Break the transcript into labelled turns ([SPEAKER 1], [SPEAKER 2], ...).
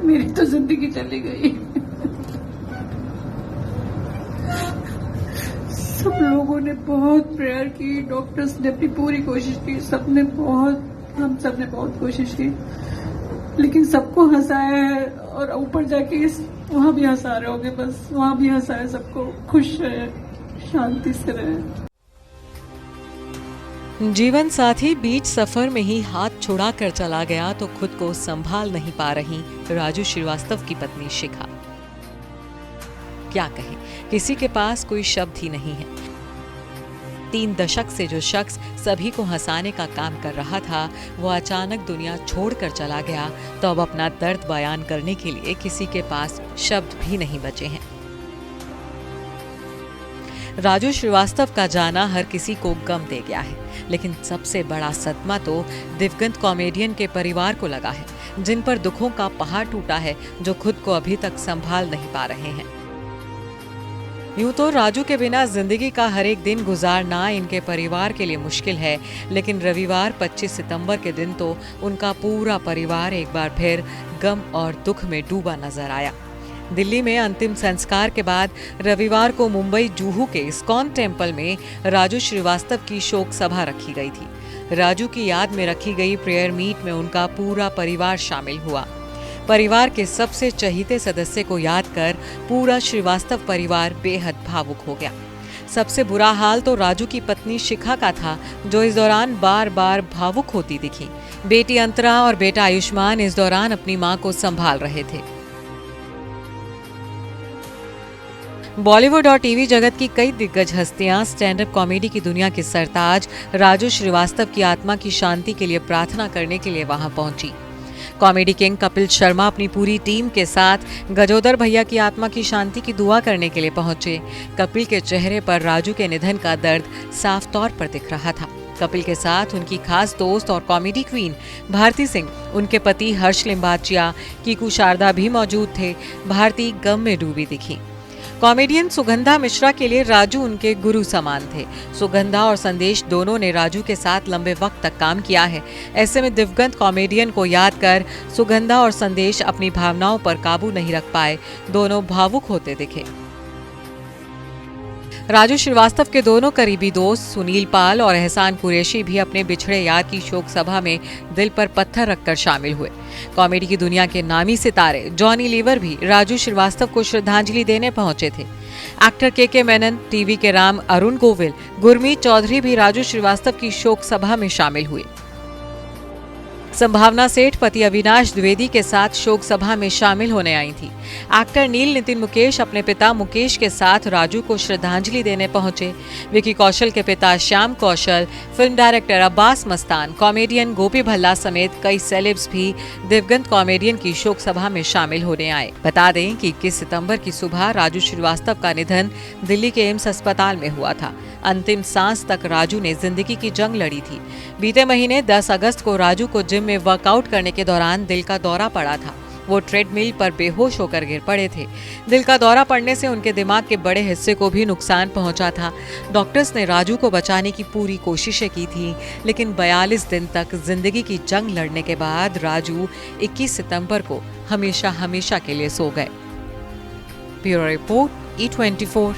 [SPEAKER 1] मेरी तो जिंदगी चली गई। सब लोगों ने बहुत प्रेयर की, डॉक्टर्स ने अपनी पूरी कोशिश की, हम सब ने बहुत कोशिश की, लेकिन सबको हंसाया है। और ऊपर जाके वहां भी हंसा रहे होंगे, बस वहां भी हंसाया, सबको खुश रहे, शांति से रहे।
[SPEAKER 2] जीवन साथी बीच सफर में ही हाथ छुड़ा कर चला गया तो खुद को संभाल नहीं पा रही राजू श्रीवास्तव की पत्नी शिखा। क्या कहें, किसी के पास कोई शब्द ही नहीं है। 3 दशक से जो शख्स सभी को हंसाने का काम कर रहा था, वो अचानक दुनिया छोड़कर चला गया तो अब अपना दर्द बयान करने के लिए किसी के पास शब्द भी नहीं बचे हैं। राजू श्रीवास्तव का जाना हर किसी को गम दे गया है, लेकिन सबसे बड़ा सदमा तो दिवंगत कॉमेडियन के परिवार को लगा है, जिन पर दुखों का पहाड़ टूटा है, जो खुद को अभी तक संभाल नहीं पा रहे हैं। यूं तो राजू के बिना जिंदगी का हर एक दिन गुजारना इनके परिवार के लिए मुश्किल है, लेकिन रविवार 25 सितंबर के दिन तो उनका पूरा परिवार एक बार फिर गम और दुख में डूबा नजर आया। दिल्ली में अंतिम संस्कार के बाद रविवार को मुंबई जूहू के इस्कॉन टेम्पल में राजू श्रीवास्तव की शोक सभा रखी गई थी। राजू की याद में रखी गई प्रेयर मीट में उनका पूरा परिवार शामिल हुआ। परिवार के सबसे चहीते सदस्य को याद कर पूरा श्रीवास्तव परिवार बेहद भावुक हो गया। सबसे बुरा हाल तो राजू की पत्नी शिखा का था, जो इस दौरान बार बार भावुक होती दिखी। बेटी अंतरा और बेटा आयुष्मान इस दौरान अपनी मां को संभाल रहे थे। बॉलीवुड और टीवी जगत की कई दिग्गज हस्तियां स्टैंड अप कॉमेडी की दुनिया के सरताज राजू श्रीवास्तव की आत्मा की शांति के लिए प्रार्थना करने के लिए वहां पहुंची। कॉमेडी किंग कपिल शर्मा अपनी पूरी टीम के साथ गजोदर भैया की आत्मा की शांति की दुआ करने के लिए पहुंचे। कपिल के चेहरे पर राजू के निधन का दर्द साफ तौर पर दिख रहा था। कपिल के साथ उनकी खास दोस्त और कॉमेडी क्वीन भारती सिंह, उनके पति हर्ष लिम्बाचिया, कीकू शारदा भी मौजूद थे। भारती गम में डूबी दिखी। कॉमेडियन सुगंधा मिश्रा के लिए राजू उनके गुरु समान थे। सुगंधा और संदेश दोनों ने राजू के साथ लंबे वक्त तक काम किया है। ऐसे में दिवंगत कॉमेडियन को याद कर सुगंधा और संदेश अपनी भावनाओं पर काबू नहीं रख पाए। दोनों भावुक होते दिखे। राजू श्रीवास्तव के दोनों करीबी दोस्त सुनील पाल और एहसान कुरैशी भी अपने बिछड़े यार की शोक सभा में दिल पर पत्थर रखकर शामिल हुए। कॉमेडी की दुनिया के नामी सितारे जॉनी लीवर भी राजू श्रीवास्तव को श्रद्धांजलि देने पहुंचे थे। एक्टर के मेनन, टीवी के राम अरुण गोविल, गुरमीत चौधरी भी राजू श्रीवास्तव की शोक सभा में शामिल हुए। संभावना सेठ पति अविनाश द्विवेदी के साथ शोक सभा में शामिल होने आई थी। एक्टर नील नितिन मुकेश अपने पिता मुकेश के साथ राजू को श्रद्धांजलि देने पहुंचे। विकी कौशल के पिता Shyam Kaushal, film director Abbas Mastan, comedian Gopi Bhalla समेत कई सेलेब्स भी दिवंगत कॉमेडियन की शोक सभा में शामिल होने आए। बता दें कि 21 सितंबर की सुबह राजू श्रीवास्तव का निधन दिल्ली के एम्स अस्पताल में हुआ था। अंतिम सांस तक राजू ने जिंदगी की जंग लड़ी थी। बीते महीने 10 अगस्त को राजू को जिम में वर्कआउट करने के दौरान दिल का दौरा पड़ा था। वो ट्रेडमिल पर बेहोश होकर गिर पड़े थे। दिल का दौरा पड़ने से उनके दिमाग के बड़े हिस्से को भी नुकसान पहुंचा था। डॉक्टर्स ने राजू को बचाने की पूरी कोशिशें की थी, लेकिन 42 दिन तक जिंदगी की जंग लड़ने के बाद राजू 21 सितंबर को हमेशा हमेशा के लिए सो गए। Bureau report, E24।